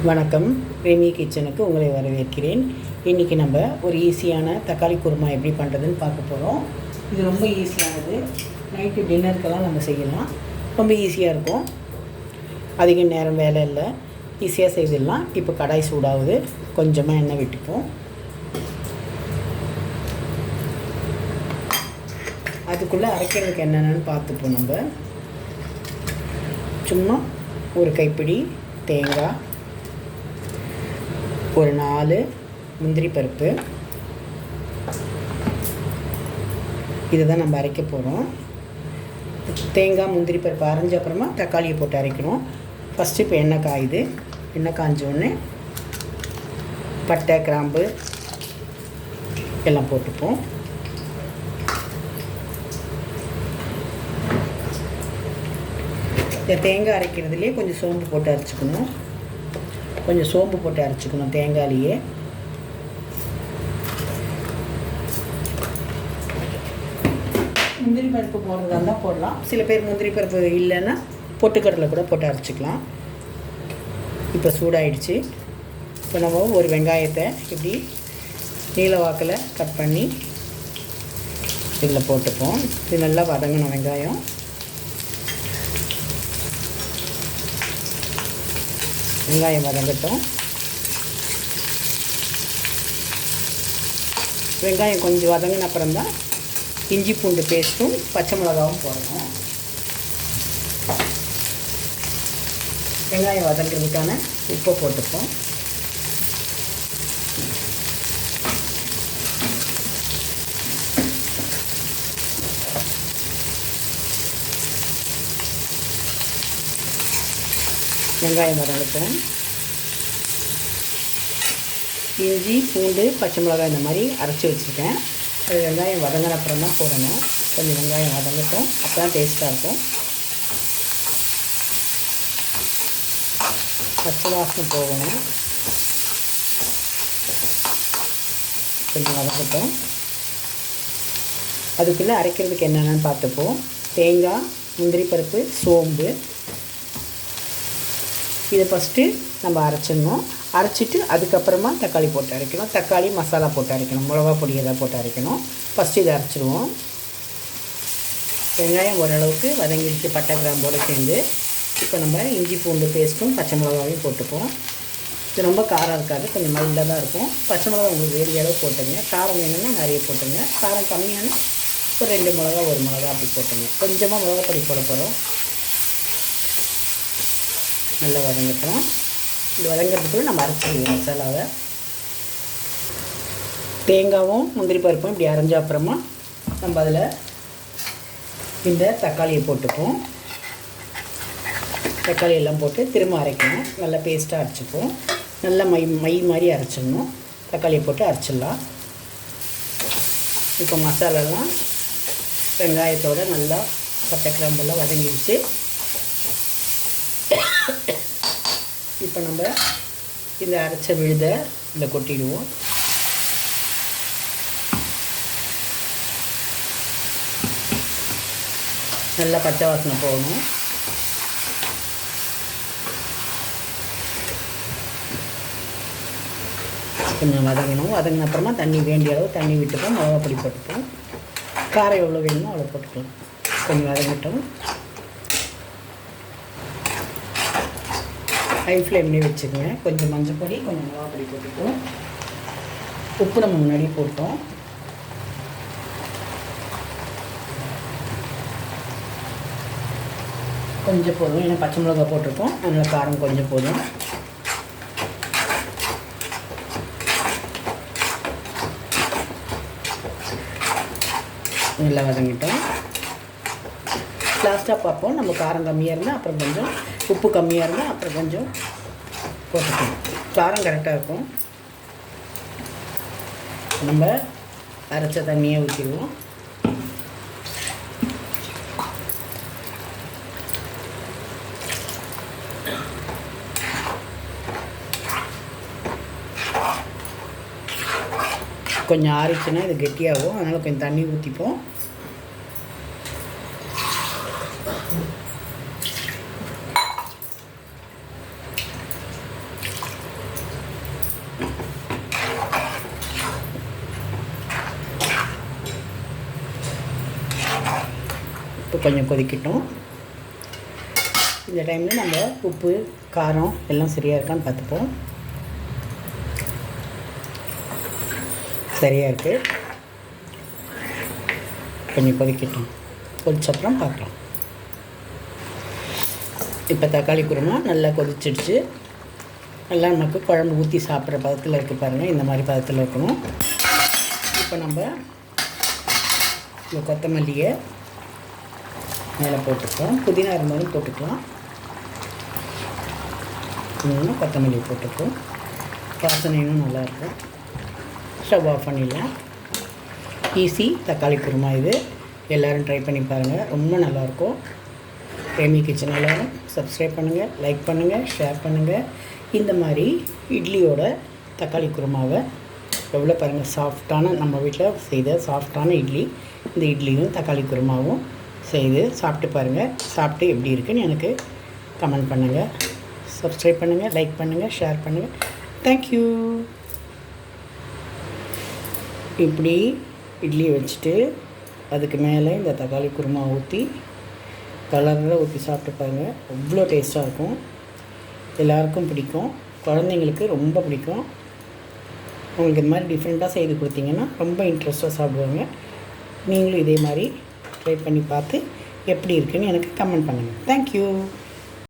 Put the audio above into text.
வணக்கம். பிரேமி கிச்சனுக்கு உங்களை வரவேற்கிறேன். இன்றைக்கி நம்ம ஒரு ஈஸியான தக்காளி குருமா எப்படி பண்ணுறதுன்னு பார்க்க போகிறோம். இது ரொம்ப ஈஸியானது. நைட்டு டின்னருக்கெல்லாம் நம்ம செய்யலாம். ரொம்ப ஈஸியாக இருக்கும். அதிக நேரம் வேலை இல்லை, ஈஸியாக செய்திடலாம். இப்போ கடாய் சூடாகுது, கொஞ்சமாக எண்ணெய் விட்டுப்போம். அதுக்குள்ளே அரைக்கிறதுக்கு என்னென்னு பார்த்துப்போம். நம்ம சும்மா ஒரு கைப்பிடி தேங்காய், ஒரு 4 முந்திரி பருப்பு, இதை தான் நம்ம அரைக்க போகிறோம். தேங்காய் முந்திரி பருப்பு அரைஞ்ச அப்புறமா தக்காளியை போட்டு அரைக்கணும். ஃபஸ்ட்டு இப்போ எண்ணெய் காயுது. எண்ணெய் காய்ஞ்சோடனே பட்டை, கிராம்பு எல்லாம் போட்டுப்போம். இந்த தேங்காய் அரைக்கிறதுலேயே கொஞ்சம் சோம்பு போட்டு அரைச்சிக்கணும். தேங்காயிலேயே. முந்திரி பருப்பு போடுறதா இருந்தால் போடலாம். சில பேர் முந்திரி பருப்பு இல்லைன்னா பொட்டுக்கடலை கூட போட்டு அரைச்சிக்கலாம். இப்போ சூடாயிடுச்சு. இப்போ நம்ம ஒரு வெங்காயத்தை இப்படி நீல வாக்கில் கட் பண்ணி இதில் போட்டுப்போம். இது நல்லா வதங்கணும். வெங்காயம் வதங்கட்டும். வெங்காயம் கொஞ்சம் வதங்கின அப்புறம்தான் இஞ்சி பூண்டு பேஸ்ட்டும் பச்சை மிளகாவும் போடணும். வெங்காயம் வதங்கிறதுக்கான உப்பை போட்டுப்போம். வெங்காயம் வதங்கட்டும். இஞ்சி பூண்டு பச்சை மிளகாய் இந்த மாதிரி அரைச்சி வச்சுருக்கேன். அது வெங்காயம் வதங்கின அப்புறம் தான் போடணும். கொஞ்சம் வெங்காயம் வதங்கட்டும், அப்போ தான் டேஸ்ட்டாக இருக்கும். பச்சை வாசனை போகணும். கொஞ்சம் வதங்கட்டும். அதுக்குள்ளே அரைக்கிறதுக்கு என்னென்னு பார்த்துப்போம். தேங்காய், முந்திரி பருப்பு, சோம்பு, இதை ஃபஸ்ட்டு நம்ம அரைச்சிடணும். அரைச்சிட்டு அதுக்கப்புறமா தக்காளி போட்டு அரைக்கணும். தக்காளி மசாலா போட்டு அரைக்கணும். மிளகா பொடி எதாவது போட்டு அரைக்கணும். ஃபஸ்ட்டு இதை அரைச்சிடுவோம். வெங்காயம் ஓரளவுக்கு வதங்கிடுச்சு பட்டை கிராம்போடு சேர்ந்து. இப்போ நம்ம இஞ்சி பூண்டு பேஸ்ட்டும் பச்சை மிளகாவையும் போட்டுப்போம். இது ரொம்ப காரம் இருக்காது, கொஞ்சம் மைல்டாக தான் இருக்கும். பச்சை மிளகா உங்களுக்கு வேண்டிய அளவு போட்டுங்க. காரம் வேணும்னா நிறைய போட்டுங்க. காரம் கம்மியான ஒரு 2 மிளகா 1 மிளகா அப்படி போட்டுங்க. கொஞ்சமாக மிளகா பொடி போட போகிறோம். நல்லா வதங்கட்டும். இது வதங்கிறதுக்குள்ள நம்ம அரைச்சிடுவோம் மசாலாவை. தேங்காயும் முந்திரி பருப்பும் இப்படி அரைஞ்ச அப்புறமா நம்ம அதில் இந்த தக்காளியை போட்டுப்போம். தக்காளி எல்லாம் போட்டு திரும்ப அரைக்கணும். நல்லா பேஸ்ட்டாக அரைச்சிப்போம். நல்லா மை மாதிரி அரைச்சிடணும். தக்காளியை போட்டு அரைச்சிடலாம். இப்போ மசாலாலாம் வெங்காயத்தோடு நல்லா பட்டை கிராம்பெல்லாம் வதங்கிடுச்சு. இப்போ நம்ம இந்த அரைச்ச விழுதை இதில் கொட்டிடுவோம். நல்லா பச்சை வாசனை போகணும். கொஞ்சம் வதங்கின அப்புறமா தண்ணி வேண்டிய அளவு தண்ணி விட்டுப்போம். மிளகா பொடி போட்டுப்போம். காரம் எவ்வளோ வேணுமோ அவ்வளோ போட்டுக்கலாம். கொஞ்சம் வதங்கிட்டோம். ஹை ஃப்ளேம்லேயே வச்சுக்கோங்க. கொஞ்சம் மஞ்சள் பொடி, கொஞ்சம் மிளகா பொடி போட்டுப்போம். உப்பு நம்ம முன்னாடி போட்டோம். கொஞ்சம் போதும், ஏன்னா பச்சை மிளகா போட்டிருக்கோம், அதனால் காரம் கொஞ்சம் போதும். நல்லா வதங்கிட்டோம். லாஸ்ட்டாக பார்ப்போம். நம்ம காரம் கம்மியாக இருந்தால் அப்புறம் கொஞ்சம், உப்பு கம்மியாக இருந்தால் அப்புறம் கொஞ்சம் போட்டுக்கணும். காரம் கரெக்டாக இருக்கும். நம்ம அரைச்ச தண்ணியை ஊற்றிடுவோம். கொஞ்சம் ஆறிச்சுன்னா இது கெட்டியாகும். அதனால் கொஞ்சம் தண்ணி ஊற்றிப்போம். கொஞ்சம் கொதிக்கட்டும். இந்த டைமில் நம்ம உப்பு காரம் எல்லாம் சரியாக இருக்கான்னு பார்த்துப்போம். சரியாக இருக்குது. கொஞ்சம் கொதிக்கட்டும். கொதிச்சப்புறம் பார்க்கலாம். இப்போ தக்காளி குருமா நல்லா கொதிச்சிடுச்சு. நல்லா நமக்கு குழம்பு ஊற்றி சாப்பிட்ற பதத்தில் இருக்குது பாருங்கள். இந்த மாதிரி பதத்தில் இருக்கணும். இப்போ நம்ம இந்த கொத்தமல்லியை மேலே போட்டுக்கலாம். புதினா இருந்தாலும் போட்டுக்கலாம். இன்னும் கொத்தமல்லி போட்டுக்கலாம். வாசனை இன்னும் நல்லாயிருக்கும். ஸ்டவ் ஆஃப் பண்ணிடலாம். ஈஸி தக்காளி குருமா இது. எல்லோரும் ட்ரை பண்ணி பாருங்கள். ரொம்ப நல்லாயிருக்கும். பிரேமி கிச்சன் எல்லோரும் சப்ஸ்கிரைப் பண்ணுங்கள், லைக் பண்ணுங்கள், ஷேர் பண்ணுங்கள். இந்த மாதிரி இட்லியோட தக்காளி குருமாவை எவ்வளோ பாருங்கள் சாஃப்டான, நம்ம வீட்டில் செய்த சாஃப்டான இட்லி. இந்த இட்லியும் தக்காளி குருமாவும் செய்து சாப்பிட்டு பாருங்கள். சாப்பிட்டு எப்படி இருக்குன்னு எனக்கு கமெண்ட் பண்ணுங்கள். சப்ஸ்கிரைப் பண்ணுங்கள், லைக் பண்ணுங்கள், ஷேர் பண்ணுங்கள். தேங்க்யூ. இப்படி இட்லியை வச்சுட்டு அதுக்கு மேலே இந்த தக்காளி குருமா ஊற்றி கலரில் ஊற்றி சாப்பிட்டு பாருங்கள். அவ்வளோ டேஸ்ட்டாக இருக்கும். எல்லாருக்கும் பிடிக்கும். குழந்தைங்களுக்கு ரொம்ப பிடிக்கும். உங்களுக்கு இது மாதிரி டிஃப்ரெண்ட்டாக செய்து கொடுத்தீங்கன்னா ரொம்ப இன்ட்ரெஸ்ட்டாக சாப்பிடுவாங்க. நீங்களும் இதே மாதிரி ட்ரை பண்ணி பார்த்து எப்படி இருக்குன்னு எனக்கு கமெண்ட் பண்ணுங்கள். தேங்க்யூ.